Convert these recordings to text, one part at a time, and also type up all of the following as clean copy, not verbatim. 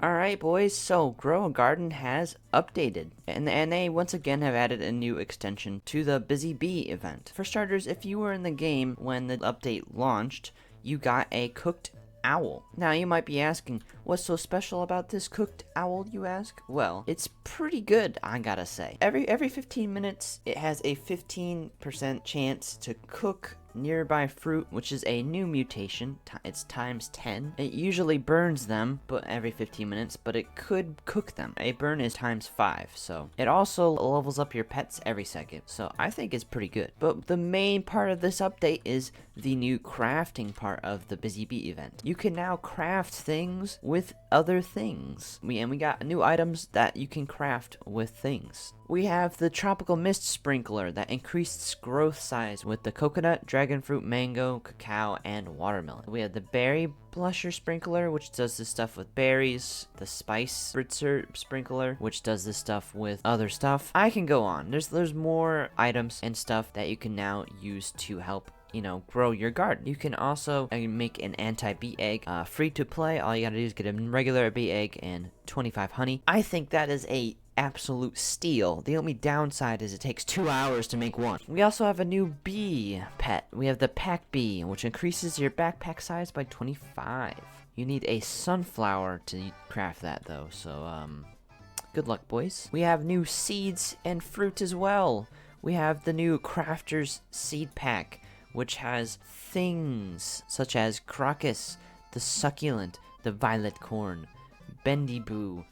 Alright boys, so Grow a Garden has updated, and they once again have added a new extension to the Busy Bee event. For starters, if you were in the game when the update launched, you got a cooked owl. Now you might be asking, what's so special about this cooked owl, you ask? Well, it's pretty good, I gotta say. Every 15 minutes, it has a 15% chance to cook nearby fruit, which is a new mutation. It's times 10. It usually burns them, but every 15 minutes, but it could cook them. A burn is times 5, so it also levels up your pets every second, so I think it's pretty good. But the main part of this update is the new crafting part of the Busy Bee event. You can now craft things with other things. We got new items that you can craft with things. We have the Tropical Mist Sprinkler that increases growth size with the coconut, dragon fruit, mango, cacao, and watermelon. We have the Berry Blusher Sprinkler, which does this stuff with berries. The Spice Spritzer Sprinkler, which does this stuff with other stuff. I can go on. There's more items and stuff that you can now use to help grow your garden. You can also make an anti-bee egg free to play. All you gotta do is get a regular bee egg and 25 honey. I think that is a absolute steal. The only downside is it takes 2 hours to make one. We also have a new bee pet. We have the Pack Bee, which increases your backpack size by 25. You need a sunflower to craft that though, so good luck, boys. We have new seeds and fruit as well. We have the new Crafter's Seed Pack, which has things such as crocus, the succulent, the violet corn, bendy boo,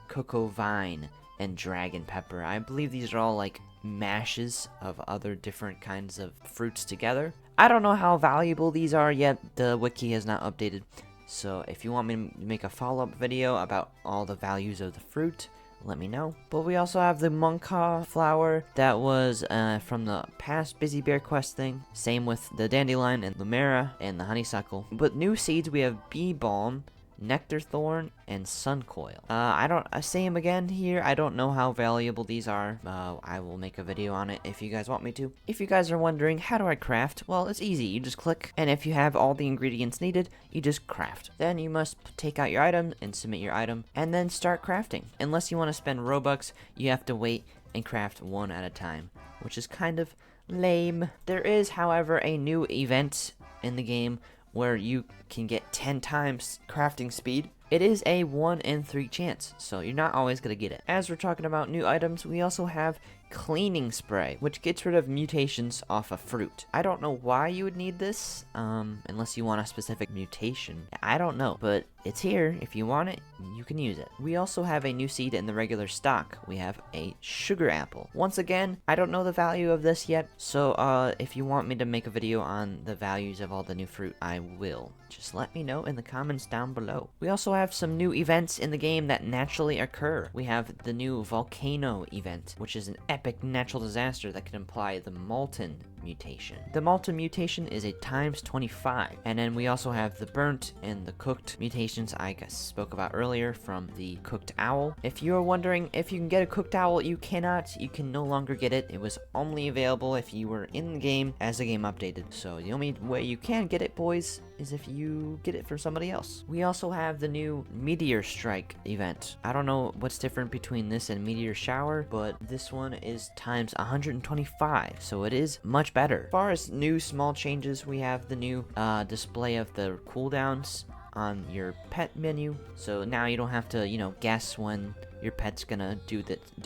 cocoa vine, and dragon pepper. I believe these are all like mashes of other different kinds of fruits together. I don't know how valuable these are yet. The wiki has not updated. So if you want me to make a follow-up video about all the values of the fruit, let me know. But we also have the Monka flower that was from the past Busy Bear Quest thing. Same with the dandelion and lumera and the honeysuckle. But new seeds, we have bee balm, nectar thorn, and sun coil. I say them again here. I don't know how valuable these are. I will make a video on it if you guys want me to. If you guys are wondering, how do I craft? Well, it's easy. You just click, and if you have all the ingredients needed, you just craft. Then you must take out your item and submit your item, and then start crafting. Unless you want to spend Robux, you have to wait and craft one at a time, which is kind of lame. There is, however, a new event in the game where you can get 10 times crafting speed. It is a 1 in 3 chance, so you're not always going to get it. As we're talking about new items, we also have cleaning spray, which gets rid of mutations off a fruit. I don't know why you would need this, unless you want a specific mutation. I don't know, but it's here. If you want it, you can use it. We also have a new seed in the regular stock. We have a sugar apple. Once again, I don't know the value of this yet, so if you want me to make a video on the values of all the new fruit, I will. Just let me know in the comments down below. We also have some new events in the game that naturally occur. We have the new volcano event, which is an epic natural disaster that can imply the molten mutation. The molten mutation is a times 25. And then we also have the burnt and the cooked mutations I spoke about earlier from the cooked owl. If you are wondering if you can get a cooked owl, you cannot. You can no longer get it. It was only available if you were in the game as the game updated. So the only way you can get it, boys, is if you get it from somebody else. We also have the new Meteor Strike event. I don't know what's different between this and Meteor Shower, but this one is times 125, so it is much better. As far as new small changes, we have the new display of the cooldowns on your pet menu, so now you don't have to guess when your pet's gonna do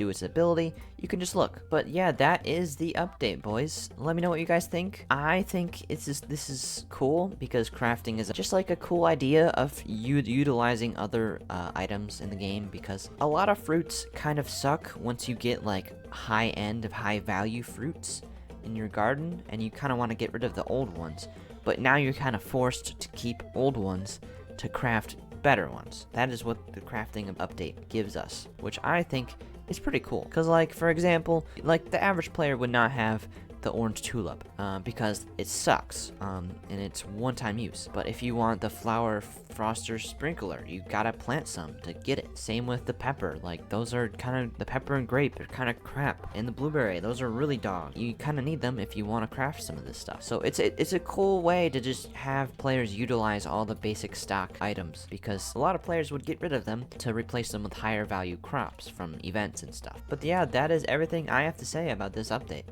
its ability. You can just look. But yeah, that is the update, boys. Let me know what you guys think. I think this is cool because crafting is just like a cool idea of utilizing other items in the game, because a lot of fruits kind of suck once you get like high-end of high-value fruits in your garden, and you kind of want to get rid of the old ones. But now you're kind of forced to keep old ones to craft better ones. That is what the crafting update gives us, which I think is pretty cool. Because, like, for example, like the average player would not have the orange tulip because it sucks and it's one-time use. But if you want the flower froster sprinkler, you gotta plant some to get it. Same with the pepper, like those are kind of, the pepper and grape are kind of crap, and the blueberry, those are really dog. You kind of need them if you want to craft some of this stuff. So it's a cool way to just have players utilize all the basic stock items, because a lot of players would get rid of them to replace them with higher value crops from events and stuff. But yeah, that is everything I have to say about this update.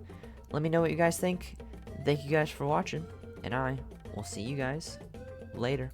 Let me know what you guys think. Thank you guys for watching, and I will see you guys later.